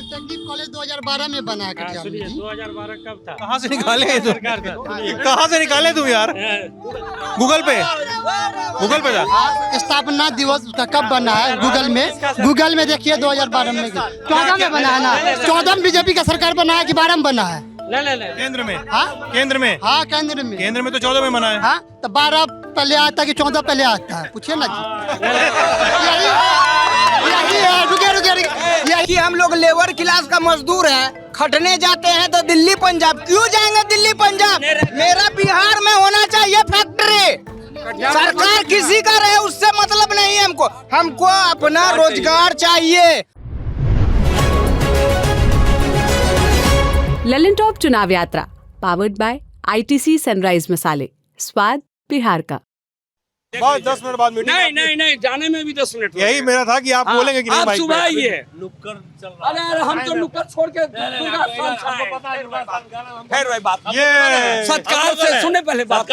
Technical college 2012 में बना है कटिहार में। 2012 कब था? कहाँ से निकाले ये तुम? कहाँ से निकाले तुम यार? गूगल पे था। स्थापना दिवस उसका कब बना है? गूगल में देखिए 2012 में 14 में बना है ना। 14 में बीजेपी का सरकार बना है कि 12 में बना है? नहीं केंद्र में। हाँ केंद्र में। हाँ केंद्र में तो 14 में बना है। हाँ तो 12 पहले आता है कि 14 पहले आता है? पूछिए ना जी। यही है। रुके कि हम लोग लेबर क्लास का मजदूर है, खटने जाते हैं तो दिल्ली पंजाब क्यों जाएंगे? दिल्ली पंजाब मेरा बिहार में होना चाहिए फैक्ट्री। सरकार किसी का रहे उससे मतलब नहीं है हमको अपना रोजगार चाहिए। ललन टॉप चुनाव यात्रा पावर्ड बाय ITC सनराइज मसाले, स्वाद बिहार का। बस 10 मिनट बाद मीटिंग। नहीं, जाने में भी 10 मिनट। यही मेरा था कि आप बोलेंगे कि नहीं आप माइक पे। सुबह आइए। अरे हम तो नुक्कड़ छोड़ के खैर भाई बात ये सत्कार से सुने पहले बात।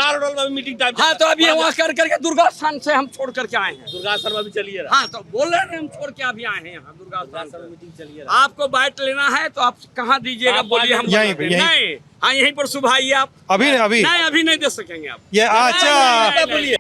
Meeting time. हाँ तो अभी वहाँ कर करके दुर्गा स्थान से हम छोड़ करके आए हैं। दुर्गा शर्मा भी चलिए। हाँ तो बोल रहे हैं हम छोड़ के अभी आए हैं यहाँ दुर्गा स्थान से। मीटिंग चलिए। आपको बाइट लेना है तो आप कहाँ दीजिएगा बोलिए। हम यहीं पे, यहीं। नहीं, हाँ यहीं पर सुबह आइए आप। अभी नहीं अभी नहीं दे सकेंगे आप। ये अच्छा बोलिए।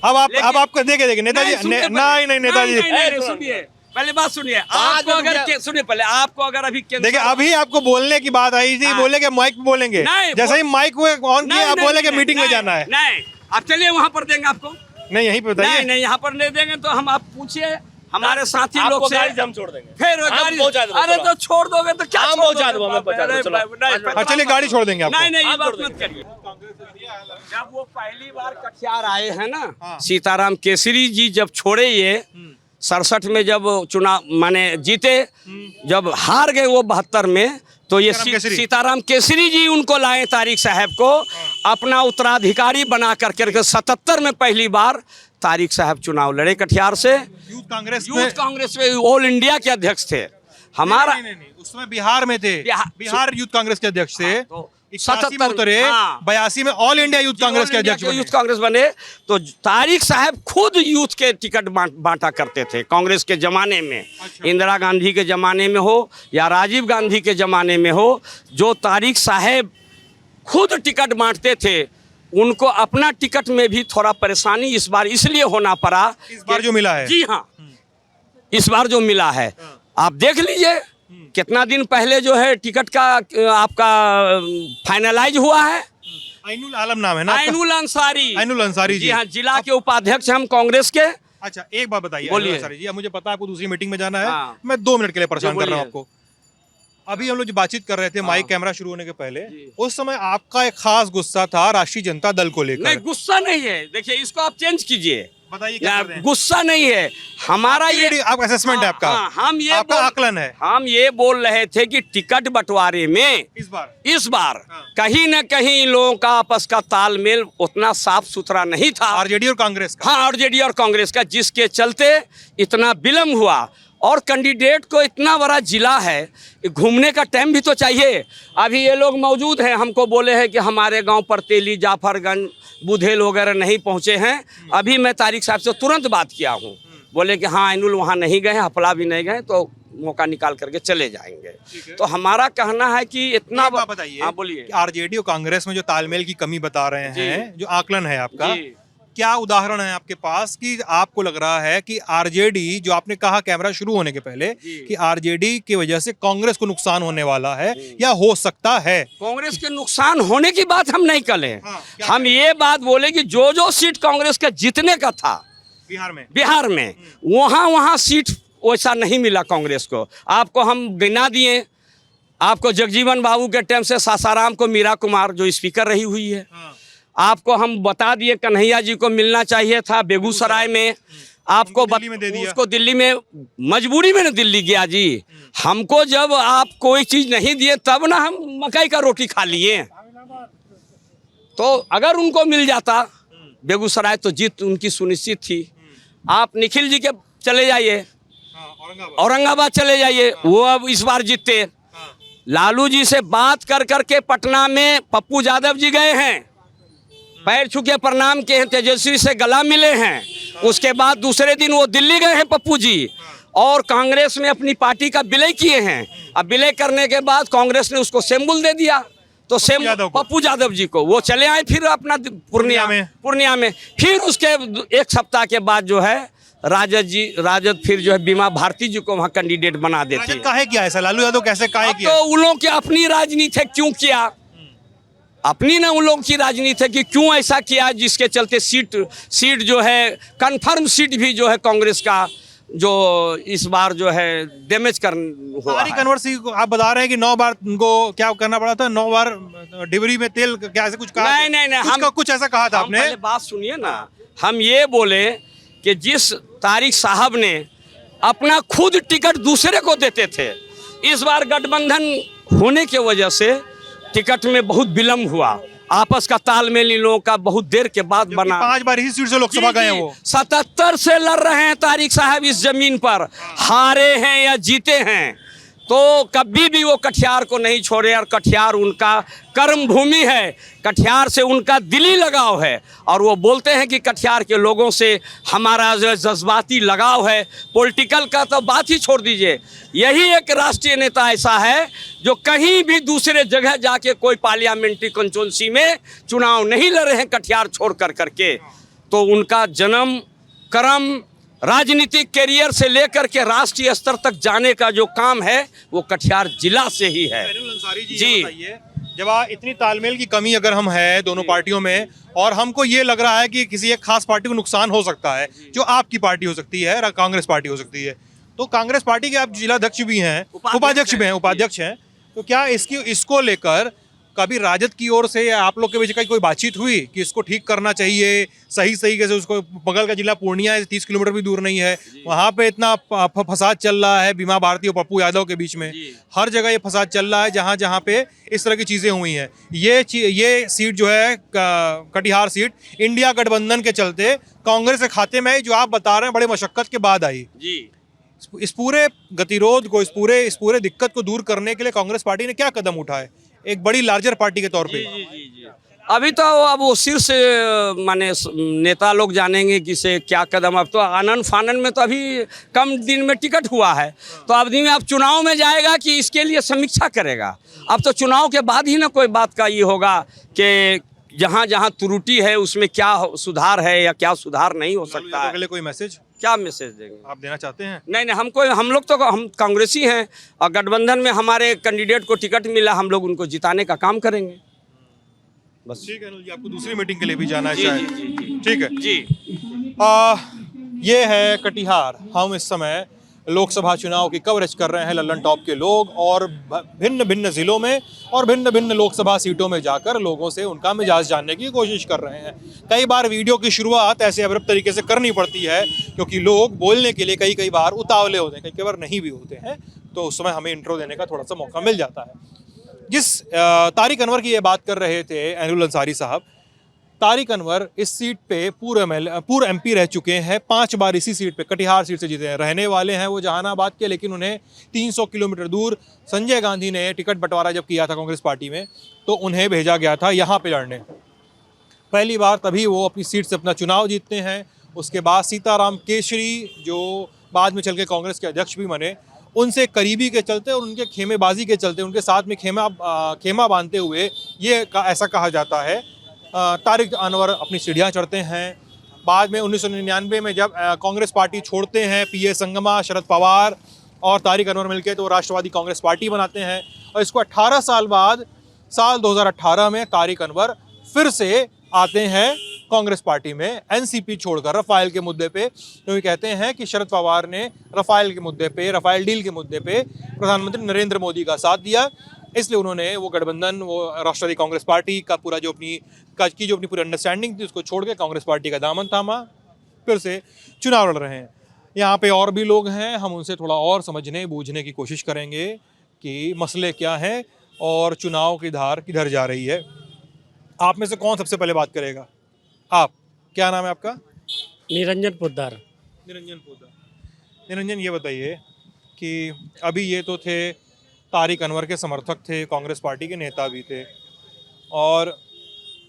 अब आपको देखे नेताजी नहीं नेताजी सुनिए पहले बात सुनिए। आपको अगर सुनिए पहले आपको अगर अभी देखिए अभी आपको बोलने की बात आई थी। बोले कि माइक पे बोलेंगे। जैसे ही माइक ऑन किया आप बोले कि मीटिंग में जाना है। नहीं आप चलिए वहाँ पर देंगे आपको। नहीं यहीं पे बताइए। नहीं यहाँ पर नहीं देंगे तो हम आप पूछिए हमारे साथी लोग से हम छोड़ देंगे। फिर गाड़ी अरे तो छोड़ दोगे तो क्या पहुंचा दूंगा। चलिए गाड़ी छोड़ देंगे आपको। नहीं ये बात मत करिए। जब वो पहली बार कटिहार आए हैं ना सीताराम केसरी जी जब छोड़े ये 67 में जब चुनाव माने जीते, जब हार गए वो 72 में तो ये सीताराम केसरी जी उनको लाए तारिक साहब को अपना उत्तराधिकारी बना करके 77 में पहली बार तारिक साहब चुनाव लड़े कटिहार से। यूथ कांग्रेस में ऑल इंडिया के अध्यक्ष थे हमारा। नहीं, उसमें बिहार में थे। बिहार यूथ कांग्रेस के अध्यक्ष थे। 77 में उतरे। 82 में ऑल इंडिया यूथ कांग्रेस के अध्यक्ष बने। यूथ कांग्रेस बने तो तारिक साहब खुद यूथ के टिकट बांटा करते थे कांग्रेस के जमाने में। इंदिरा गांधी के जमाने में हो या राजीव गांधी के जमाने में हो, जो तारिक साहब खुद टिकट बांटते थे उनको अपना टिकट में भी थोड़ा परेशानी इस बार इसलिए होना पड़ा। इस बार जो मिला है। जी हाँ इस बार जो मिला है आप देख लीजिए कितना दिन पहले जो है टिकट का आपका फाइनलाइज हुआ है। आइनुल आलम नाम है ना? आइनुल अंसारी जी हाँ जिला के उपाध्यक्ष हम कांग्रेस के। अच्छा एक बात बताइए बोलिए अंसारी जी, मुझे पता है आपको दूसरी मीटिंग में जाना है। हाँ। मैं 2 मिनट के लिए परेशान कर रहा हूँ आपको। अभी हम लोग जो बातचीत कर रहे थे माइक कैमरा शुरू होने के पहले, उस समय आपका एक खास गुस्सा था राष्ट्रीय जनता दल को लेकर। नहीं गुस्सा नहीं है, देखिए इसको आप चेंज कीजिए। बताइए क्या कर रहे हैं? गुस्सा नहीं है हमारा ये आप असेसमेंट है आपका। हम ये आपका आकलन है। हम ये बोल रहे थे कि टिकट बंटवारे में इस बार कहीं न कहीं इन लोगों का आपस का तालमेल उतना साफ सुथरा नहीं था। आरजेडी और कांग्रेस का। हाँ आरजेडी और कांग्रेस का, जिसके चलते इतना विलम्ब हुआ। और कैंडिडेट को इतना बड़ा जिला है, घूमने का टाइम भी तो चाहिए। अभी ये लोग मौजूद हैं, हमको बोले हैं कि हमारे गांव पर तेली जाफरगंज बुधेल वगैरह नहीं पहुंचे हैं। अभी मैं तारिक साहब से तुरंत बात किया हूं, बोले कि हाँ आइनुल वहाँ नहीं गए, हपला भी नहीं गए, तो मौका निकाल करके चले जाएंगे। तो हमारा कहना है कि इतना बताइए। हाँ बोलिए। आरजेडी और कांग्रेस में जो तालमेल की कमी बता रहे हैं, जो आकलन है आपका, क्या उदाहरण है आपके पास कि आपको लग रहा है कि आरजेडी, जो आपने कहा कैमरा शुरू होने के पहले कि आरजेडी की वजह से कांग्रेस को नुकसान होने वाला है या हो सकता है? कांग्रेस के नुकसान होने की बात हम नहीं करें। हम ये बात बोले कि जो सीट कांग्रेस का जीतने का था बिहार में वहाँ सीट वैसा नहीं मिला कांग्रेस को। आपको हम गिना दिए, आपको जगजीवन बाबू के टाइम से सासाराम को मीरा कुमार जो स्पीकर रही हुई है, आपको हम बता दिए कन्हैया जी को मिलना चाहिए था बेगूसराय में, आपको उसको दिल्ली में मजबूरी में ना दिल्ली गया जी। हमको जब आप कोई चीज नहीं दिए तब ना हम मकई का रोटी खा लिए। तो अगर उनको मिल जाता बेगूसराय तो जीत उनकी सुनिश्चित थी। आप निखिल जी के चले जाइए, औरंगाबाद चले जाइए, वो अब इस बार जीतते। लालू जी से बात कर करके पटना में पप्पू यादव जी गए हैं, पैर छू के प्रणाम किए हैं, तेजस्वी से गला मिले हैं। उसके बाद दूसरे दिन वो दिल्ली गए हैं पप्पू जी, और कांग्रेस में अपनी पार्टी का विलय किए हैं। अब विलय करने के बाद कांग्रेस ने उसको सिंबल दे दिया, तो पप्पू यादव जी को वो चले आए फिर अपना पूर्णिया में। फिर उसके एक सप्ताह के बाद जो है राजद फिर जो है बीमा भारती जी को वहाँ कैंडिडेट बना देती है। काहे किया ऐसा लालू यादव, कैसे काहे किया? तो उन लोगों की अपनी राजनीति है, क्यों किया अपनी ना, उन लोगों की राजनीति है कि क्यों ऐसा किया, जिसके चलते सीट जो है कन्फर्म सीट भी जो है कांग्रेस का जो इस बार जो है डैमेज हुआ। तारिक अनवर सिंह को आप बता रहे हैं कि 9 बार उनको क्या करना पड़ा था, 9 बार डिबरी में तेल, क्या ऐसे कुछ कहा? नहीं, हम कुछ ऐसा कहा था आपने? पहले बात सुनिए ना, हम ये बोले कि जिस तारिक साहब ने अपना खुद टिकट दूसरे को देते थे, इस बार गठबंधन होने की वजह से टिकट में बहुत विलम्ब हुआ, आपस का तालमेल इन लोगों का बहुत देर के बाद बना। 5 बार इसी सीट से लोकसभा गए हैं वो। 77 से लड़ रहे हैं तारिक साहब इस जमीन पर, हारे हैं या जीते हैं, तो कभी भी वो कटिहार को नहीं छोड़े। और कटिहार उनका कर्म भूमि है, कटिहार से उनका दिली लगाव है, और वो बोलते हैं कि कटिहार के लोगों से हमारा जो जज्बाती लगाव है। पॉलिटिकल का तो बात ही छोड़ दीजिए, यही एक राष्ट्रीय नेता ऐसा है जो कहीं भी दूसरे जगह जाके कोई पार्लियामेंट्री कंस्टिट्यूंसी में चुनाव नहीं लड़े हैं कटिहार छोड़ करके। तो उनका जन्म कर्म राजनीतिक कैरियर से लेकर के राष्ट्रीय स्तर तक जाने का जो काम है वो कटिहार जिला से ही है। जी, जब इतनी तालमेल की कमी अगर हम है दोनों पार्टियों में, और हमको ये लग रहा है कि किसी एक खास पार्टी को नुकसान हो सकता है, जो आपकी पार्टी हो सकती है, कांग्रेस पार्टी हो सकती है, तो कांग्रेस पार्टी के आप जिला अध्यक्ष भी हैं, उपाध्यक्ष हैं, तो क्या इसको लेकर कभी राजद की ओर से या आप लोग के बीच का कोई बातचीत हुई कि इसको ठीक करना चाहिए, सही कैसे उसको? बगल का जिला पूर्णिया है, 30 किलोमीटर भी दूर नहीं है, वहाँ पे इतना फसाद चल रहा है बीमा भारती और पप्पू यादव के बीच में, हर जगह ये फसाद चल रहा है जहाँ पे इस तरह की चीज़ें हुई हैं। ये सीट जो है कटिहार सीट इंडिया गठबंधन के चलते कांग्रेस के खाते में आई, जो आप बता रहे हैं बड़े मशक्कत के बाद आई। इस पूरे गतिरोध को, इस पूरे दिक्कत को दूर करने के लिए कांग्रेस पार्टी ने क्या कदम उठाए एक बड़ी लार्जर पार्टी के तौर पे? अभी तो अब वो शीर्ष माने नेता लोग जानेंगे कि से क्या कदम। अब तो आनन फानन में तो अभी कम दिन में टिकट हुआ है, तो आदमी में अब चुनाव में जाएगा कि इसके लिए समीक्षा करेगा। अब तो चुनाव के बाद ही ना कोई बात का ये होगा कि जहाँ जहाँ त्रुटि है उसमें क्या सुधार है या क्या सुधार नहीं हो सकता है। अगले कोई मैसेज, क्या मैसेज देंगे आप देना चाहते हैं? नहीं, हम लोग तो हम कांग्रेसी हैं, और गठबंधन में हमारे कैंडिडेट को टिकट मिला, हम लोग उनको जिताने का काम करेंगे बस। ठीक है अनुल जी, आपको दूसरी मीटिंग के लिए भी जाना है शायद। ठीक है जी। ये है कटिहार। हम इस समय लोकसभा चुनाव की कवरेज कर रहे हैं लल्लन टॉप के लोग, और भिन्न भिन्न ज़िलों में और भिन्न भिन्न लोकसभा सीटों में जाकर लोगों से उनका मिजाज जानने की कोशिश कर रहे हैं। कई बार वीडियो की शुरुआत ऐसे अब्रुप्ट तरीके से करनी पड़ती है क्योंकि लोग बोलने के लिए कई बार उतावले होते हैं, कई बार नहीं भी होते हैं, तो उस समय हमें इंट्रो देने का थोड़ा सा मौका मिल जाता है। जिस तारिक अनवर की ये बात कर रहे थे एनुल अंसारी साहब, तारिक अनवर इस सीट पे पूर्व एमपी रह चुके हैं, 5 बार इसी सीट पे कटिहार सीट से जीते हैं। रहने वाले हैं वो जहानाबाद के, लेकिन उन्हें 300 किलोमीटर दूर संजय गांधी ने टिकट बंटवारा जब किया था कांग्रेस पार्टी में, तो उन्हें भेजा गया था यहाँ पे लड़ने। पहली बार तभी वो अपनी सीट से अपना चुनाव जीतते हैं। उसके बाद सीताराम केसरी, जो बाद में चल के कांग्रेस के अध्यक्ष भी बने, उनसे करीबी के चलते और उनके खेमेबाजी के चलते, उनके साथ में खेमा बांधते हुए ये ऐसा कहा जाता है तारिक अनवर अपनी सीढ़ियाँ चढ़ते हैं। बाद में 1999 में जब कांग्रेस पार्टी छोड़ते हैं, पीए संगमा, शरद पवार और तारिक अनवर मिलकर तो राष्ट्रवादी कांग्रेस पार्टी बनाते हैं, और इसको 18 साल बाद साल 2018 में तारिक अनवर फिर से आते हैं कांग्रेस पार्टी में, एनसीपी छोड़कर, रफाल के मुद्दे पे। क्योंकि कहते हैं कि शरद पवार ने रफाल के मुद्दे पे, रफाल डील के मुद्दे पे प्रधानमंत्री नरेंद्र मोदी का साथ दिया, इसलिए उन्होंने वो गठबंधन, वो राष्ट्रवादी कांग्रेस पार्टी का पूरा जो अपनी पूरी अंडरस्टैंडिंग थी उसको छोड़ के कांग्रेस पार्टी का दामन थामा, फिर से चुनाव लड़ रहे हैं। यहाँ पे और भी लोग हैं, हम उनसे थोड़ा और समझने बूझने की कोशिश करेंगे कि मसले क्या हैं और चुनाव की धार किधर जा रही है। आप में से कौन सबसे पहले बात करेगा? आप, क्या नाम है आपका? निरंजन पोद्दार। निरंजन, ये बताइए कि अभी ये तो थे तारिक अनवर के समर्थक थे, कांग्रेस पार्टी के नेता भी थे, और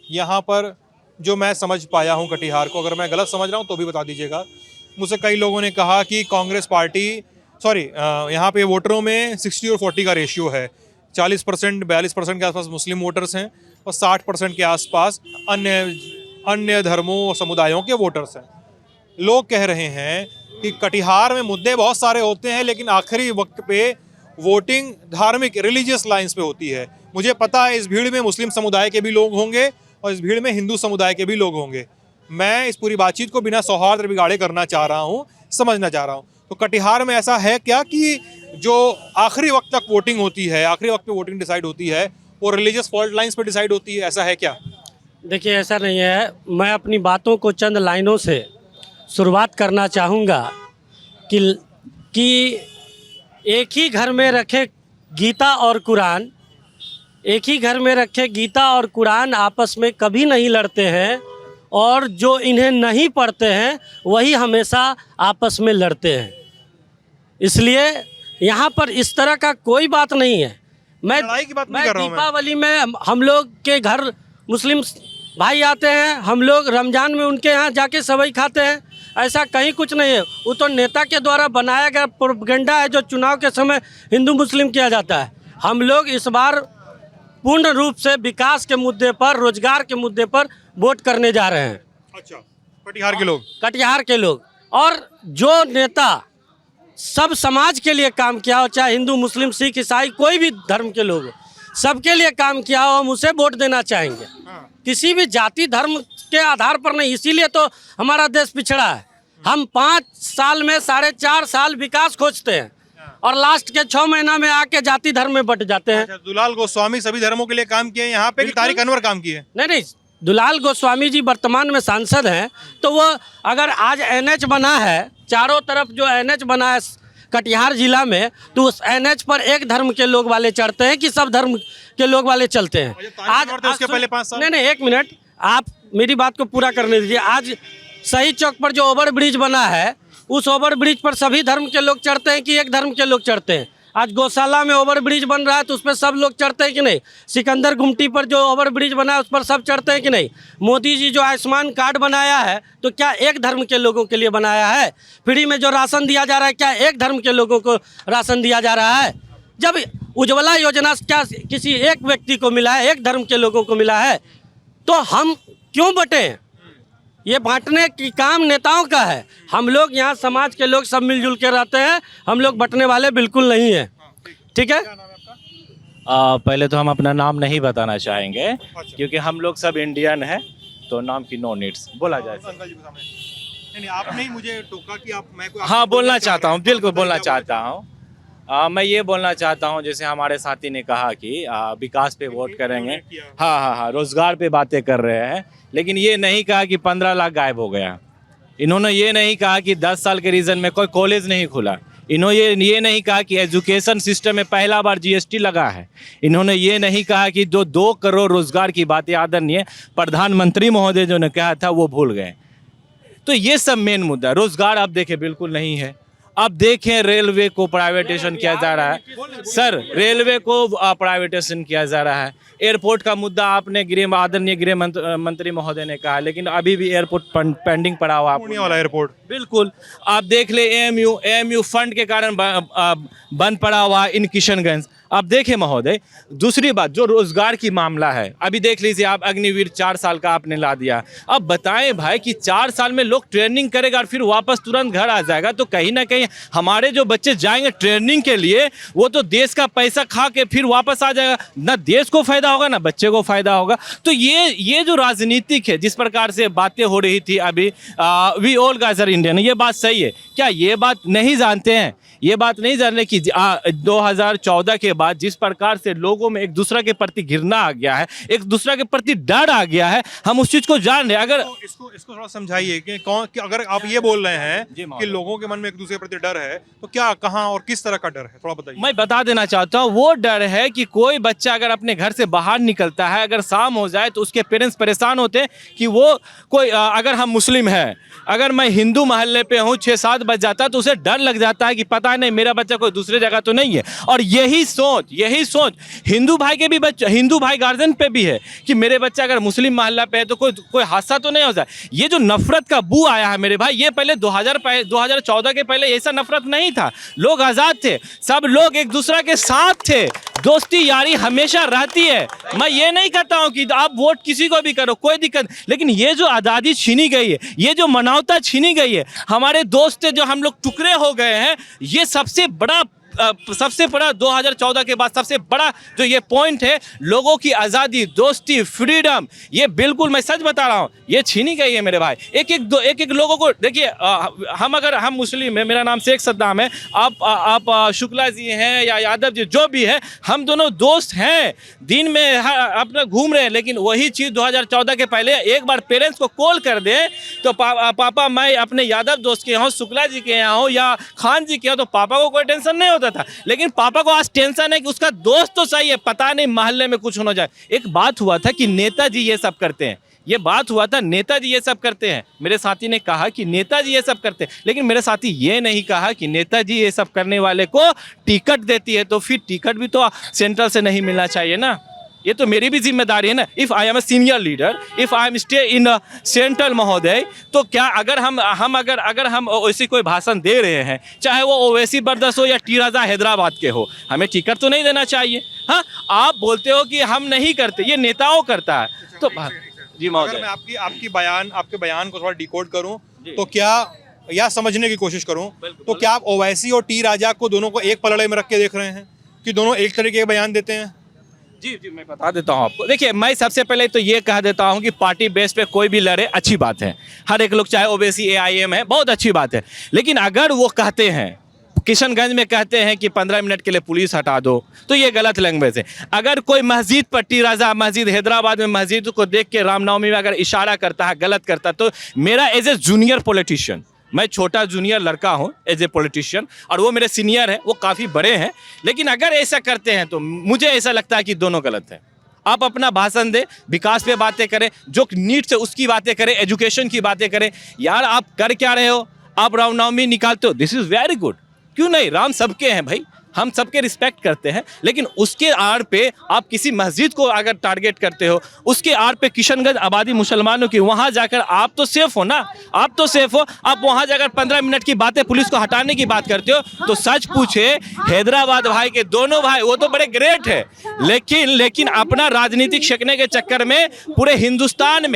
यहाँ पर जो मैं समझ पाया हूँ कटिहार को, अगर मैं गलत समझ रहा हूँ तो भी बता दीजिएगा। मुझसे कई लोगों ने कहा कि कांग्रेस पार्टी यहाँ पे वोटरों में 60 और 40 का रेशियो है। 40% 42% के आसपास मुस्लिम वोटर्स हैं और 60% के आसपास अन्य धर्मों और समुदायों के वोटर्स हैं। लोग कह रहे हैं कि कटिहार में मुद्दे बहुत सारे होते हैं, लेकिन आखिरी वक्त पे वोटिंग धार्मिक रिलीजियस लाइंस पे होती है। मुझे पता है इस भीड़ में मुस्लिम समुदाय के भी लोग होंगे और इस भीड़ में हिंदू समुदाय के भी लोग होंगे। मैं इस पूरी बातचीत को बिना सौहार्द बिगाड़े करना चाह रहा हूँ, समझना चाह रहा हूँ। तो कटिहार में ऐसा है क्या कि जो आखिरी वक्त तक वोटिंग होती है, आखिरी वक्त पे वोटिंग डिसाइड होती है, वो रिलीजियस फॉल्ट लाइंस पे डिसाइड होती है, ऐसा है क्या? देखिए, ऐसा नहीं है। मैं अपनी बातों को चंद लाइनों से शुरुआत करना चाहूँगा कि एक ही घर में रखे गीता और कुरान, एक ही घर में रखे गीता और कुरान आपस में कभी नहीं लड़ते हैं, और जो इन्हें नहीं पढ़ते हैं वही हमेशा आपस में लड़ते हैं। इसलिए यहाँ पर इस तरह का कोई बात नहीं है। मैं दीपावली में हम लोग के घर मुस्लिम भाई आते हैं, हम लोग रमज़ान में उनके यहाँ जाके सेवई खाते हैं। ऐसा कहीं कुछ नहीं है। वो तो नेता के द्वारा बनाया गया प्रोपेगेंडा है जो चुनाव के समय हिंदू मुस्लिम किया जाता है। हम लोग इस बार पूर्ण रूप से विकास के मुद्दे पर, रोजगार के मुद्दे पर वोट करने जा रहे हैं। अच्छा, कटिहार के लोग और जो नेता सब समाज के लिए काम किया हो, चाहे हिंदू मुस्लिम सिख ईसाई कोई भी धर्म के लोग, सबके लिए काम किया हो, हम उसे वोट देना चाहेंगे। किसी भी जाति धर्म के आधार पर नहीं। इसीलिए तो हमारा देश पिछड़ा है। हम 5 साल में 4.5 साल विकास खोजते हैं और लास्ट के 6 महीना में आके जाति धर्म में बट जाते हैं। अच्छा, दुलाल गोस्वामी सभी धर्मों के लिए काम किए यहाँ पे कि तारिक अनवर काम किए? नहीं, दुलाल गोस्वामी जी वर्तमान में सांसद हैं, तो वो अगर आज NH बना है, चारों तरफ जो NH बना है कटिहार जिला में, तो उस NH पर एक धर्म के लोग वाले चढ़ते हैं कि सब धर्म के लोग वाले चलते हैं? आज उसके पहले 5 साल नहीं, 1 मिनट, आप मेरी बात को पूरा करने दीजिए। आज शहीद चौक पर जो ओवर ब्रिज बना है, उस ओवर ब्रिज पर सभी धर्म के लोग चढ़ते हैं कि एक धर्म के लोग चढ़ते हैं? आज गौशाला में ओवर ब्रिज बन रहा है तो उस पर सब लोग चढ़ते हैं कि नहीं? सिकंदर गुमटी पर जो ओवर ब्रिज बना है उस पर सब चढ़ते हैं कि नहीं? मोदी जी जो आयुष्मान कार्ड बनाया है तो क्या एक धर्म के लोगों के लिए बनाया है? फ्री में जो राशन दिया जा रहा है क्या एक धर्म के लोगों को राशन दिया जा रहा है? जब उज्ज्वला योजना क्या किसी एक व्यक्ति को मिला है, एक धर्म के लोगों को मिला है, तो हम क्यों बटें? ये बांटने की काम नेताओं का है। हम लोग यहाँ समाज के लोग सब मिलजुल के रहते हैं, हम लोग बंटने वाले बिल्कुल नहीं हैं। ठीक है? पहले तो हम अपना नाम नहीं बताना चाहेंगे क्योंकि हम लोग सब इंडियन हैं, तो नाम की नो नीड्स बोला जाए। नहीं, आपने ही मुझे टोका कि आप मैं हाँ, बोलना चाहता हूँ, बिल्कुल बोलना चाहता हूँ। मैं ये बोलना चाहता हूँ, जैसे हमारे साथी ने कहा कि विकास पे वोट करेंगे। हाँ, रोजगार पे बातें कर रहे हैं, लेकिन ये नहीं कहा कि 15 लाख गायब हो गया। इन्होंने ये नहीं कहा कि 10 साल के रीजन में कोई कॉलेज नहीं खुला। इन्होंने ये नहीं कहा कि एजुकेशन सिस्टम में पहला बार GST लगा है। इन्होंने ये नहीं कहा कि जो 2 करोड़ रोजगार की बातें आदरणीय प्रधानमंत्री महोदय जो ने कहा था वो भूल गए। तो ये सब मेन मुद्दा। रोजगार आप देखें बिल्कुल नहीं है। अब देखें रेलवे को प्राइवेटेशन किया जा रहा है। सर, रेलवे को प्राइवेटेशन किया जा रहा है। एयरपोर्ट का मुद्दा आपने आदरणीय गृह मंत्री महोदय ने कहा, लेकिन अभी भी एयरपोर्ट पेंडिंग पड़ा हुआ वाला एयरपोर्ट। बिल्कुल, आप देख ले AMU फंड के कारण बंद पड़ा हुआ इन किशनगंज। अब देखें महोदय, दूसरी बात जो रोजगार की मामला है, अभी देख लीजिए आप अग्निवीर 4 साल का आपने ला दिया। अब बताएं भाई कि 4 साल में लोग ट्रेनिंग करेगा और फिर वापस तुरंत घर आ जाएगा, तो कहीं ना कहीं हमारे जो बच्चे जाएंगे ट्रेनिंग के लिए, वो तो देश का पैसा खा के फिर वापस आ जाएगा। ना देश को फायदा होगा ना बच्चे को फायदा होगा। तो ये जो राजनीतिक है, जिस प्रकार से बातें हो रही थी अभी, we all guys are Indian, ये बात सही है क्या? ये बात नहीं जानते हैं? ये बात नहीं जान रहे कि 2014 के बाद जिस प्रकार से लोगों में एक दूसरे के प्रति घृणा आ गया है, एक दूसरे के प्रति डर आ गया है, हम उस चीज को जान रहे हैं। अगर इसको थोड़ा समझाइए कि अगर आप ये बोल रहे हैं कि लोगों के मन में एक दूसरे के प्रति डर है, तो क्या, कहां और किस तरह का डर है, थोड़ा बताइए। मैं बता देना चाहता हूँ, वो डर है कि कोई बच्चा अगर अपने घर से बाहर निकलता है, अगर शाम हो जाए तो उसके पेरेंट्स परेशान होते हैं कि वो कोई, अगर हम मुस्लिम हैं अगर मैं हिंदू मोहल्ले पे हूँ 6-7 बज जाता तो उसे डर लग जाता है कि पता नहीं मेरा बच्चा कोई दूसरी जगह तो नहीं है। और यही सोच हिंदू भाई के भी बच्चे, हिंदू भाई गार्जियन पे भी है कि मेरे बच्चा अगर मुस्लिम मोहल्ला पे है तो कोई हादसा तो नहीं हो जाए। ये जो नफरत का बू आया है मेरे भाई, ये पहले 2014 के पहले ऐसा नफरत नहीं था। लोग आज़ाद थे, सब लोग एक दूसरे के साथ थे, दोस्ती यारी हमेशा रहती है। मैं ये नहीं कहता हूँ कि आप वोट किसी को भी करो, कोई दिक्कत, लेकिन ये जो आज़ादी छीनी गई है, ये जो मानवता छीनी गई है, हमारे दोस्त जो हम लोग टुकड़े हो गए हैं, ये सबसे बड़ा 2014 के बाद सबसे बड़ा जो ये पॉइंट है, लोगों की आज़ादी, दोस्ती, फ्रीडम, ये बिल्कुल मैं सच बता रहा हूँ, ये छीनी गई है मेरे भाई। एक लोगों को देखिए, हम मुस्लिम हैं, मेरा नाम शेख सद्दाम है, आप शुक्ला जी हैं या यादव जी, जो भी है, हम दोनों दोस्त हैं, दिन में अपना घूम रहे हैं। लेकिन वही चीज़ 2014 के पहले एक बार पेरेंट्स को कॉल कर दें तो पापा मैं अपने यादव दोस्त के यहाँ हूँ, शुक्ला जी के यहाँ हूँ या खान जी के यहाँ, तो पापा को कोई टेंशन नहीं होता था। लेकिन पापा को आज टेंशन है कि उसका दोस्त तो सही है, पता नहीं मोहल्ले में कुछ होना जाए। एक बात हुआ था कि नेताजी ये सब करते हैं, ये बात हुआ था नेताजी ये सब करते हैं। मेरे साथी ने कहा कि नेताजी ये सब करते हैं, लेकिन मेरे साथी ये नहीं कहा कि नेताजी ये सब करने वाले को टिकट देती है, तो फिर टिकट भी तो सेंट्रल से नहीं मिलना चाहिए ना। ये तो मेरी भी जिम्मेदारी है ना। If I am a senior leader, if I am stay in central महोदय, तो क्या अगर हम ऐसी कोई भाषण दे रहे हैं, चाहे वो ओवैसी बर्दस हो या टी राजा हैदराबाद के हो, हमें टिकट तो नहीं देना चाहिए। हाँ, आप बोलते हो कि हम नहीं करते, ये नेताओं करता है। तो जी महोदय, मैं आपके बयान को थोड़ा डिकोड करूं तो क्या, या समझने की कोशिश करूं तो क्या आप ओवैसी और टी राजा को दोनों को एक पलड़े में रख के देख रहे हैं कि दोनों एक तरीके के बयान देते हैं? जी मैं बता देता हूँ आपको। देखिए, मैं सबसे पहले तो ये कह देता हूँ कि पार्टी बेस पे कोई भी लड़े अच्छी बात है, हर एक लोग चाहे ओवैसी AIM है, बहुत अच्छी बात है। लेकिन अगर वो कहते हैं, किशनगंज में कहते हैं कि 15 मिनट के लिए पुलिस हटा दो, तो ये गलत लैंग्वेज है। अगर कोई मस्जिद पर, टी राजा मस्जिद हैदराबाद में मस्जिद को देख के रामनवमी में अगर इशारा करता है, गलत करता है, तो मेरा एज ए जूनियर पॉलिटिशियन, मैं छोटा जूनियर लड़का हूं एज ए पॉलिटिशियन, और वो मेरे सीनियर हैं, वो काफ़ी बड़े हैं, लेकिन अगर ऐसा करते हैं तो मुझे ऐसा लगता है कि दोनों गलत है। आप अपना भाषण दें, विकास पे बातें करें, जो नीड्स है उसकी बातें करें, एजुकेशन की बातें करें। यार आप कर क्या रहे हो? आप रामनवमी निकालते हो, दिस इज़ वेरी गुड, क्यों नहीं? राम सबके हैं भाई, हम सबके रिस्पेक्ट करते हैं, लेकिन उसके आड़ पे आप किसी मस्जिद को अगर टारगेट करते हो, उसके आड़ पे किशनगंज आबादी मुसलमानों की, वहाँ जाकर आप तो सेफ हो ना, आप तो सेफ हो। आप वहाँ जाकर 15 मिनट की बातें पुलिस को हटाने की बात करते हो, तो सच पूछे हैदराबाद भाई के दोनों भाई वो तो बड़े ग्रेट है, लेकिन अपना राजनीतिक शेकने के चक्कर में पूरे हिंदुस्तान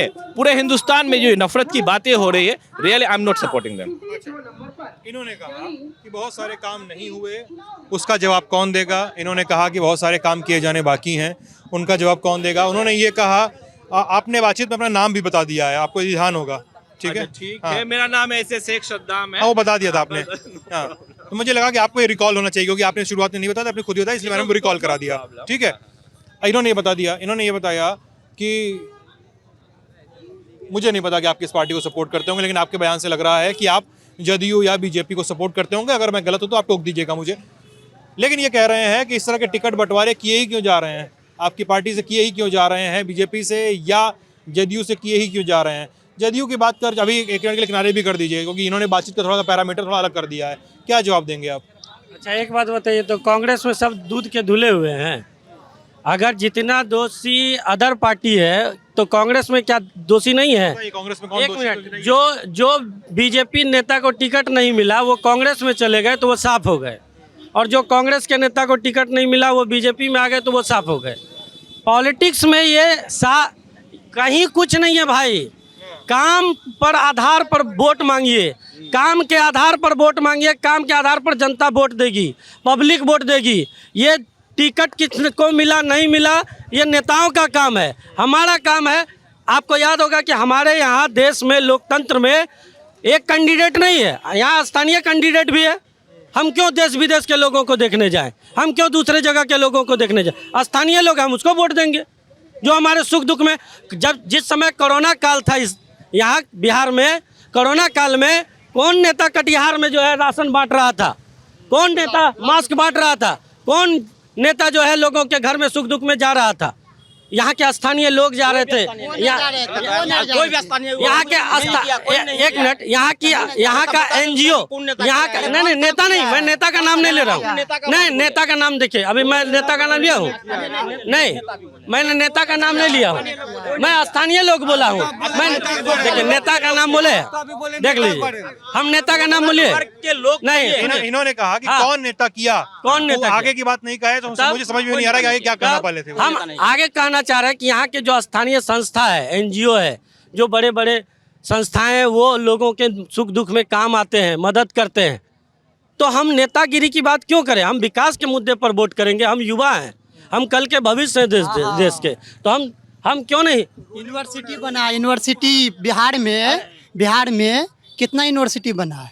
में जो नफरत की बातें हो रही है, really I am not supporting them. इन्होंने कहा कि बहुत सारे काम नहीं हुए, उसका जवाब कौन देगा? इन्होंने कहा कि बहुत सारे काम किए जाने बाकी हैं, उनका जवाब कौन देगा? उन्होंने ये कहा, आपने बातचीत में अपना नाम भी बता दिया है, आपको ध्यान होगा, ठीक है? ठीक है, मेरा नाम ऐसे शेख सद्दाम है। हाँ, वो बता दिया था आपने। हाँ, तो मुझे लगा कि आपको ये रिकॉल होना चाहिए, क्योंकि आपने शुरुआत में नहीं बताया, आपने खुद ही बताया, इसलिए मैंने रिकॉल करा दिया, ठीक है? इन्होंने ये बता दिया, इन्होंने ये बताया कि मुझे नहीं पता कि आप किस पार्टी को सपोर्ट करते होंगे, लेकिन आपके बयान से लग रहा है कि आप जदयू या बीजेपी को सपोर्ट करते होंगे। अगर मैं गलत हूं तो आप टोक दीजिएगा मुझे। लेकिन ये कह रहे हैं कि इस तरह के टिकट बंटवारे किए ही क्यों जा रहे हैं? आपकी पार्टी से किए ही क्यों जा रहे हैं? बीजेपी से या जदयू से किए ही क्यों जा रहे हैं? जदयू की बात कर, अभी एक मिनट के लिए किनारे भी कर दीजिए, क्योंकि इन्होंने बातचीत का थोड़ा सा पैरामीटर थोड़ा अलग कर दिया है। क्या जवाब देंगे आप? अच्छा, एक बात बताइए, तो कांग्रेस में सब दूध के धुले हुए हैं। अगर जितना दोषी अदर पार्टी है, तो कांग्रेस में क्या दोषी नहीं है? कांग्रेस में कौन एक दोषी मिनट, नहीं? जो बीजेपी नेता को टिकट नहीं मिला वो कांग्रेस में चले गए तो वो साफ हो गए, और जो कांग्रेस के नेता को टिकट नहीं मिला वो बीजेपी में आ गए तो वो साफ हो गए। पॉलिटिक्स में ये कहीं कुछ नहीं है भाई। काम पर आधार पर वोट मांगिए, काम के आधार पर वोट मांगिए, काम के आधार पर जनता वोट देगी, पब्लिक वोट देगी। ये टिकट किसको मिला नहीं मिला ये नेताओं का काम है, हमारा काम है। आपको याद होगा कि हमारे यहाँ देश में लोकतंत्र में एक कैंडिडेट नहीं है, यहाँ स्थानीय कैंडिडेट भी है। हम क्यों देश विदेश के लोगों को देखने जाएं? हम क्यों दूसरे जगह के लोगों को देखने जाएं? स्थानीय लोग, हम उसको वोट देंगे जो हमारे सुख दुख में। जिस समय कोरोना काल था यहाँ बिहार में, कोरोना काल में कौन नेता कटिहार में जो है राशन बांट रहा था? कौन नेता मास्क बांट रहा था? कौन नेता जो है लोगों के घर में सुख दुख में जा रहा था? यहाँ के स्थानीय लोग जा रहे थे कोई भी स्थानीय यहाँ के एक मिनट यहाँ का एनजीओ यहाँ का नहीं नेता नहीं, मैं नेता का नाम नहीं ले रहा हूँ। नहीं, नेता का नाम देखिए, अभी मैं नेता का नाम लिया हूँ? नहीं, मैंने नेता का नाम नहीं लिया हूँ, मैं स्थानीय लोग बोला हूँ। मैं देखिए नेता का नाम बोले, देख लीजिए, हम नेता का नाम बोलिए नहीं। इन्होंने कहा कि कौन नेता किया, कौन नेता वो आगे की बात नहीं कहे, तो मुझे समझ में नहीं आ रहा है कि आगे क्या करना वाले थे। हम आगे कहना चाह रहे हैं कि यहाँ के जो स्थानीय संस्था है, एनजीओ है, जो बड़े बड़े संस्थाएं हैं, वो लोगों के सुख दुख में काम आते हैं, मदद करते हैं। तो हम नेतागिरी की बात क्यों करें? हम विकास के मुद्दे पर वोट करेंगे। हम युवा हैं, हम कल के भविष्य हैं देश के, तो हम क्यों नहीं? यूनिवर्सिटी बना, यूनिवर्सिटी बिहार में कितना यूनिवर्सिटी बना है?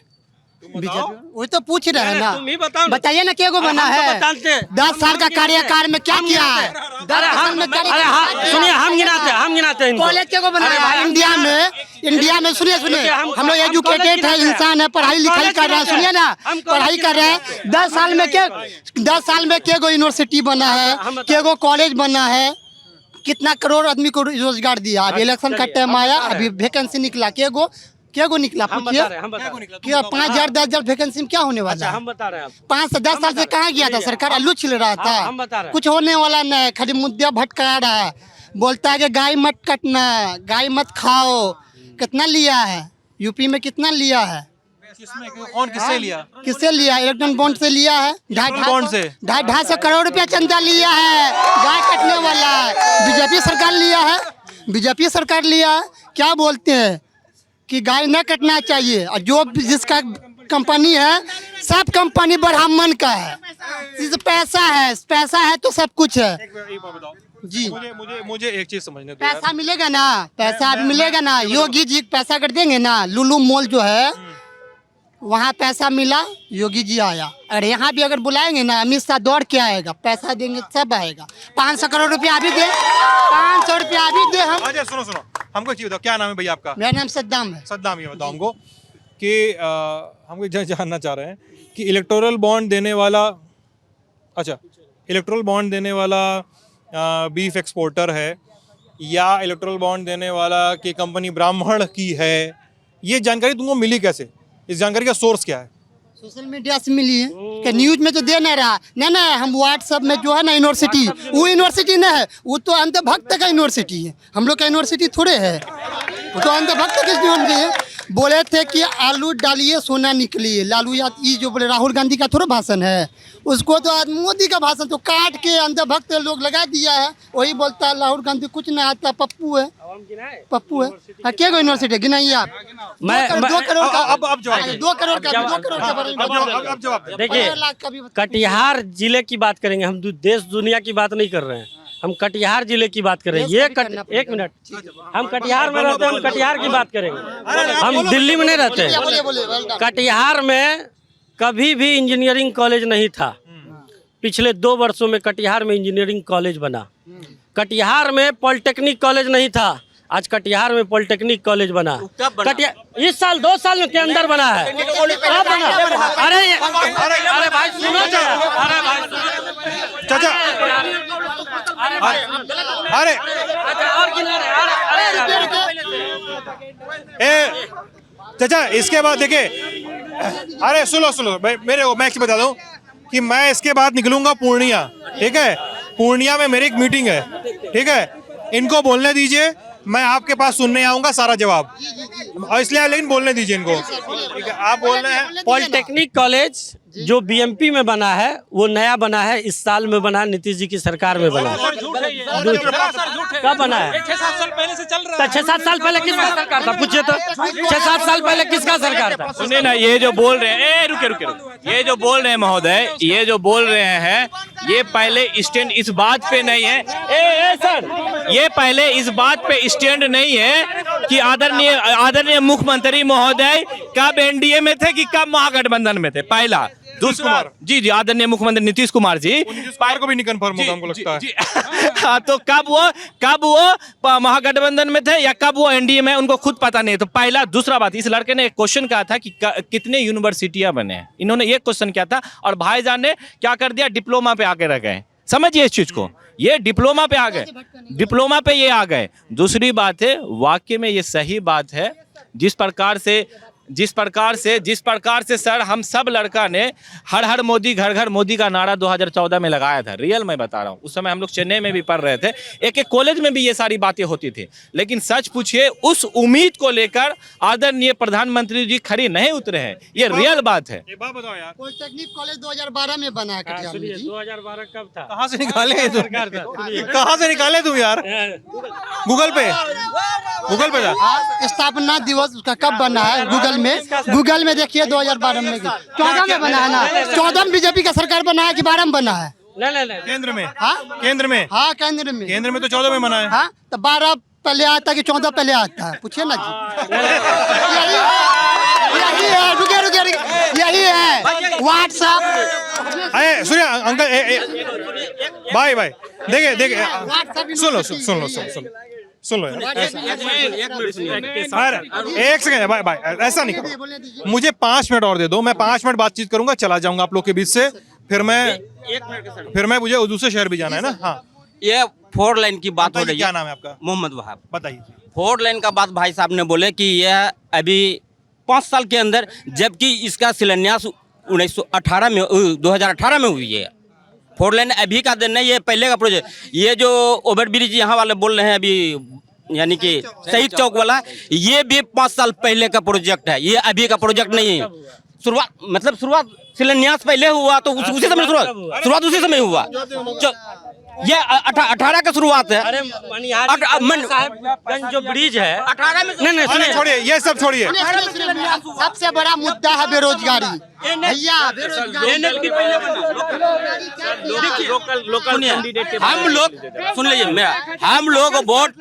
वो तो पूछ रहे हैं ना, तुम ही बताओ ना। बताइए ना क्या को बना हम तो है? बताते हैं। 10 साल का कार्यकाल में क्या किया है? सुनिए, हम गिनाते हैं इनको। कॉलेज क्या को बना है? इंडिया में सुनिए हम लोग एजुकेटेड है, इंसान है, पढ़ाई लिखाई कर रहे हैं, सुनिए ना, पढ़ाई कर रहे हैं। 10 साल में क्या को यूनिवर्सिटी बना है, क्या को कॉलेज बना है, कितना करोड़ आदमी को रोजगार दिया। अभी इलेक्शन का टाइम आया, अभी वैकेंसी निकला, क्या को निकला? पूछिए, क्या 5,000 10,000 वैकेंसी में क्या होने वाला है? हम बता रहे हैं। 5 से 10 साल से कहाँ गया था सरकार? आलू छिल रहा था, हम बता रहे हैं। कुछ होने वाला नहीं, खाली मुद्दा भटका रहा है। बोलता है कि गाय मत कटना, गाय मत खाओ। कितना लिया है यूपी में? कितना लिया है? कौन किससे लिया? किससे लिया? इलेक्ट्रॉन बॉन्ड से लिया है। बॉन्ड से 250 करोड़ रुपया चंदा लिया है, गाय कटने वाला है। बीजेपी सरकार लिया है, बीजेपी सरकार लिया है। क्या बोलते हैं कि गाय न कटना चाहिए, और जो जिसका कंपनी है, सब कंपनी ब्राह्मण का है। पैसा है तो सब कुछ है जी। मुझे एक चीज समझने दो। पैसा मिलेगा ना, पैसा अभी मिलेगा ना। योगी जी पैसा कर देंगे ना, लुलु मॉल जो है वहाँ पैसा मिला, योगी जी आया। और यहाँ भी अगर बुलाएंगे ना, अमित शाह दौड़ के आएगा, पैसा देंगे सब आएगा। 500 करोड़ रुपया अभी दे, 500 रुपया अभी दे। हम अच्छा सुनो, हमको एक चीज बताओ, क्या नाम है भैया आपका? मेरा नाम सद्दाम है। सद्दाम, ये बताओ हमको कि हमको जानना चाह रहे हैं कि इलेक्टोरल बॉन्ड देने वाला, अच्छा इलेक्टोरल बॉन्ड देने वाला बीफ एक्सपोर्टर है या इलेक्टोरल बॉन्ड देने वाला की कंपनी ब्राह्मण की है, ये जानकारी तुमको मिली कैसे? इस जानकारी का सोर्स क्या है? सोशल मीडिया से मिली है कि न्यूज में तो दे नहीं रहा। नहीं, हम व्हाट्सएप में जो है ना यूनिवर्सिटी, वो यूनिवर्सिटी नहीं है, वो तो अंधभक्त का यूनिवर्सिटी है। हम लोग का यूनिवर्सिटी थोड़े है, वो तो अंधभक्त किस यूनिवर्सिटी है। बोले थे कि आलू डालिए सोना निकलिए, लालू यादव, ये जो बोले राहुल गांधी का थोड़ा भाषण है, उसको तो आज मोदी का भाषण तो काट के अंधभक्त लोग लगा दिया है। वही बोलता है राहुल गांधी कुछ नहीं आता, पप्पू है। क्या यूनिवर्सिटी गिनाइए आप? 2 करोड़ का, अब जवाब 2 करोड़ का, 2 करोड़ का जवाब। देखिए, कटिहार जिले की बात करेंगे हम, देश दुनिया की बात नहीं कर रहे हैं, हम कटिहार जिले की बात करें। एक मिनट, हम कटिहार में रहते हैं, हम कटिहार की बात करेंगे, हम दिल्ली में नहीं रहते। कटिहार में कभी भी इंजीनियरिंग कॉलेज नहीं था। पिछले 2 वर्षों में कटिहार में इंजीनियरिंग कॉलेज बना। कटिहार में पॉलिटेक्निक कॉलेज नहीं था, आज कटिहार में पॉलिटेक्निक कॉलेज बना। कटिहार इस साल 2 साल के अंदर बना है। कब बना? अरे भाई सुनो, अरे भाई चाचा, अरे चाचा, इसके बाद देखिए, अरे सुनो मेरे को, मैं एक बता दूं कि मैं इसके बाद निकलूंगा पूर्णिया, ठीक है? पूर्णिया में मेरी एक मीटिंग है, ठीक है? इनको बोलने दीजिए, मैं आपके पास सुनने आऊंगा सारा जवाब, और इसलिए लेकिन बोलने दीजिए इनको, ठीक है? आप बोल रहे हैं पॉलिटेक्निक कॉलेज जो बीएमपी में बना है, वो नया बना है, इस साल में बना, नीतीश जी की सरकार में बना। कब बना है? 6-7 साल पहले से चल रहा है। 6-7 साल पहले किसका सरकार था? पूछिए तो, 6-7 साल पहले किसका सरकार था? सुनिए ना, ये जो बोल रहे हैं, रुके, ये जो बोल रहे हैं महोदय, ये जो बोल रहे हैं, ये पहले स्टैंड इस बात पे नहीं है। सर, ये पहले इस बात पे स्टैंड नहीं है कि आदरणीय मुख्यमंत्री महोदय कब एनडीए में थे कि कब महागठबंधन में थे। पहला, दूसरा, जी आदरणीय मुख्यमंत्री नीतीश कुमार जी को भी नहीं कंफर्म होगा, हमको लगता है। हाँ, तो कब वो महागठबंधन में थे या कब वो एनडीए में, उनको खुद पता नहीं। तो पहला। दूसरा बात, इस लड़के ने एक क्वेश्चन कहा था कि कितने यूनिवर्सिटियां बने हैं, इन्होंने ये क्वेश्चन किया था, और भाईजान ने क्या कर दिया, डिप्लोमा पे आके रह गए। समझिए इस चीज को, ये डिप्लोमा पे आ गए, डिप्लोमा पे ये आ गए। दूसरी बात है, वाकई में ये सही बात है, जिस प्रकार से सर हम सब लड़का ने हर हर मोदी घर घर मोदी का नारा 2014 में लगाया था। रियल मैं बता रहा हूँ, उस समय हम लोग चेन्नई में भी पढ़ रहे थे, एक कॉलेज में भी ये सारी बातें होती थी। लेकिन सच पूछिए, उस उम्मीद को लेकर आदरणीय प्रधानमंत्री जी खड़ी नहीं उतरे हैं, ये रियल बात है। एक बात बताओ यार, पॉलिटेक्निक कॉलेज 2012 में बना है कटिहार में जी। 2012 कब था? कहाँ से निकाले कहाँ से निकाले तुम यार? गूगल पे था। स्थापना दिवस उसका कब बना है? गूगल में देखिए 2012 में 14 में बना है ना। 14 में बीजेपी का सरकार बना है कि 12 में बना है? नहीं केंद्र में। हाँ केंद्र में केंद्र में तो 14 में बना है। हाँ तो 12 पहले आता कि 14 पहले आता है? पूछिए ना जी। यही है, रुके यही है व्हाट्सएप। अरे सुनिए अंकल, भाई देखिए सुन लो यार। एक सेकंड भाई, ऐसा नहीं करो। मुझे 5 मिनट और दे दो, मैं 5 मिनट बातचीत करूंगा, चला जाऊंगा आप लोग के बीच से। फिर मैं मुझे दूसरे शहर भी जाना है ना। हाँ, ये 4 लाइन की बात हो रही है। क्या नाम है आपका? मोहम्मद वहाब। बताइए। 4 लाइन का बात भाई साहब ने बोले कि यह अभी 5 साल के अंदर, जबकि इसका शिलान्यास 2018 में हुई है। 4 लाइन अभी का दिन नहीं, ये पहले का प्रोजेक्ट। ये जो ओवर ब्रिज यहाँ वाले बोल रहे हैं अभी, यानी कि शहीद चौक वाला, ये भी 5 साल पहले का प्रोजेक्ट है, ये अभी का प्रोजेक्ट नहीं है। शुरुआत शिलान्यास पहले हुआ तो उसी समय शुरुआत उसी समय हुआ। ये 18 का शुरुआत है। अरे साहिबगंज जो ब्रिज है 18 में। नहीं सुनिए, छोड़िए, ये सब छोड़िए। सबसे बड़ा मुद्दा है बेरोजगारी भैया। हम लोग सुन लीजिए मेरा, हम लोग वोट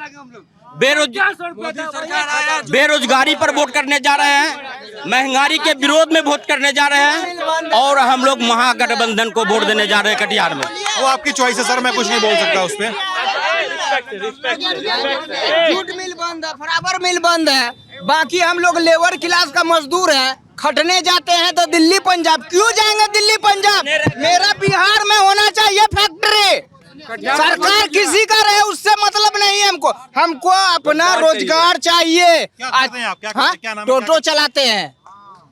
बेरोजगारी पर वोट करने जा रहे हैं, महंगाई के विरोध में वोट करने जा रहे हैं, और हम लोग महागठबंधन को वोट देने जा रहे हैं कटिहार में। वो आपकी चॉइस है सर, मैं कुछ नहीं बोल सकता उस पर। जूट मिल बंद है, बराबर मिल बंद है, बाकी हम लोग लेबर क्लास का मजदूर है, खटने जाते हैं तो दिल्ली पंजाब। क्यों जाएंगे दिल्ली पंजाब? मेरा बिहार में होना चाहिए फैक्ट्री। सरकार किसी का रहे उससे मतलब नहीं है हमको अपना रोजगार चाहिए। टोटो चलाते हैं,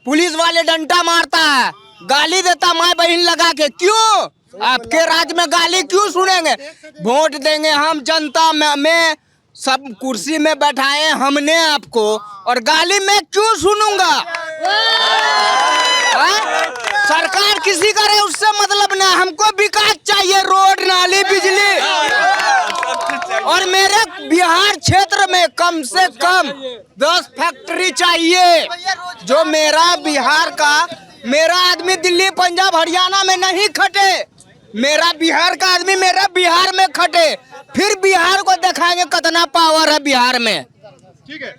पुलिस वाले डंडा मारता है, गाली देता माँ बहन लगा के। क्यों आपके राज्य में गाली क्यों सुनेंगे? वोट देंगे हम, जनता में सब कुर्सी में बैठाए हमने आपको, और गाली में क्यों सुनूंगा? सरकार किसी का रहे उससे मतलब नहीं, हमको विकास चाहिए, रोड नाली बिजली। और मेरे बिहार क्षेत्र में कम से कम 10 फैक्ट्री चाहिए। जो मेरा बिहार का, मेरा आदमी दिल्ली पंजाब हरियाणा में नहीं खटे, मेरा बिहार का आदमी मेरा बिहार में खटे, फिर बिहार को दिखाएंगे कितना पावर है बिहार में। ठीक है,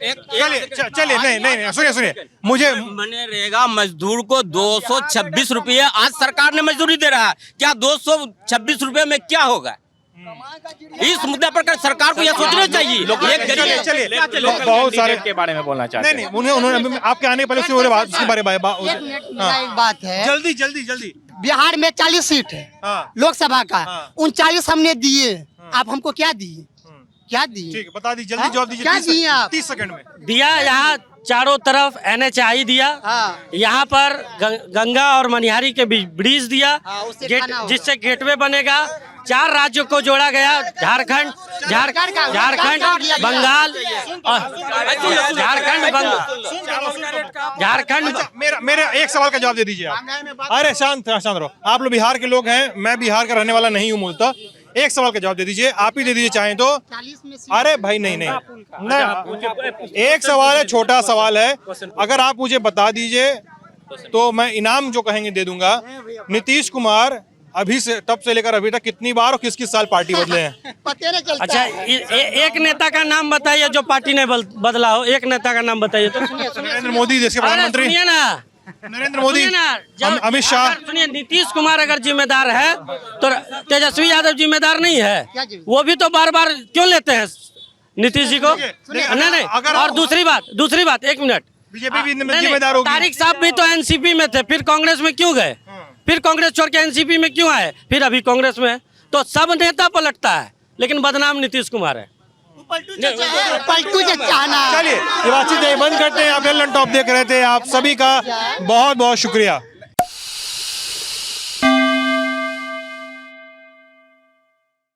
चलिए नहीं सुनिए, मुझे मनरेगा मजदूर को 226 रुपये आज सरकार ने मजदूरी दे रहा है। क्या 226 रुपये में क्या होगा? इस मुद्दे पर सरकार को यह सोचना चाहिए। चलिए बहुत सारे के बारे में बोलना चाहते हैं। नहीं, उन्होंने आपके आने के पहले उसके बारे में एक बात है, जल्दी। बिहार में 40 सीट है लोकसभा का, 39 हमने दिए। आप हमको क्या दिए? ठीक, बता दी जल्दी, जवाब दीजिए। क्या दिए आप? 30 सेकंड में दिया। यहाँ चारों तरफ NHI दिया, यहाँ पर गंगा और मनिहारी के बीच ब्रिज दिया, जिससे गेटवे बनेगा। 4 राज्यों को जोड़ा गया, झारखंड, बंगाल, झारखंड। मेरे एक सवाल का जवाब दे दीजिए आप। अरे शांत रहो, आप लोग बिहार के लोग हैं, मैं बिहार का रहने वाला नहीं हूँ मूलतः। एक सवाल का जवाब दे दीजिए, आप ही दे दीजिए चाहें तो। अरे भाई नहीं, एक सवाल है, छोटा सवाल है, अगर आप मुझे बता दीजिए तो मैं इनाम जो कहेंगे दे दूंगा। नीतीश कुमार अभी से तब से लेकर अभी तक कितनी बार और किस साल पार्टी बदले हैं? अच्छा, एक नेता का नाम बताइए जो पार्टी ने बदला हो। एक नेता का नाम बताइए तो। नरेंद्र मोदी देश के प्रधानमंत्री। सुनिए ना, नरेंद्र मोदी, अमित शाह। सुनिए, नीतीश कुमार अगर जिम्मेदार है तो तेजस्वी यादव जिम्मेदार नहीं है? वो भी तो बार बार क्यों लेते हैं नीतीश जी को? नहीं। और दूसरी बात 1 मिनट, बीजेपी भी जिम्मेदार होगी। तारिक साहब भी तो एनसीपी में थे, फिर कांग्रेस में क्यों गए? फिर कांग्रेस छोड़ के एनसीपी में क्यों आए? फिर अभी कांग्रेस में है। तो सब नेता पलटता है, लेकिन बदनाम नीतीश कुमार है। पलटू चाहना। चलिए ये बातचीत यहीं बंद करते हैं। आप ललन टॉप देख रहे थे। आप सभी का बहुत बहुत शुक्रिया।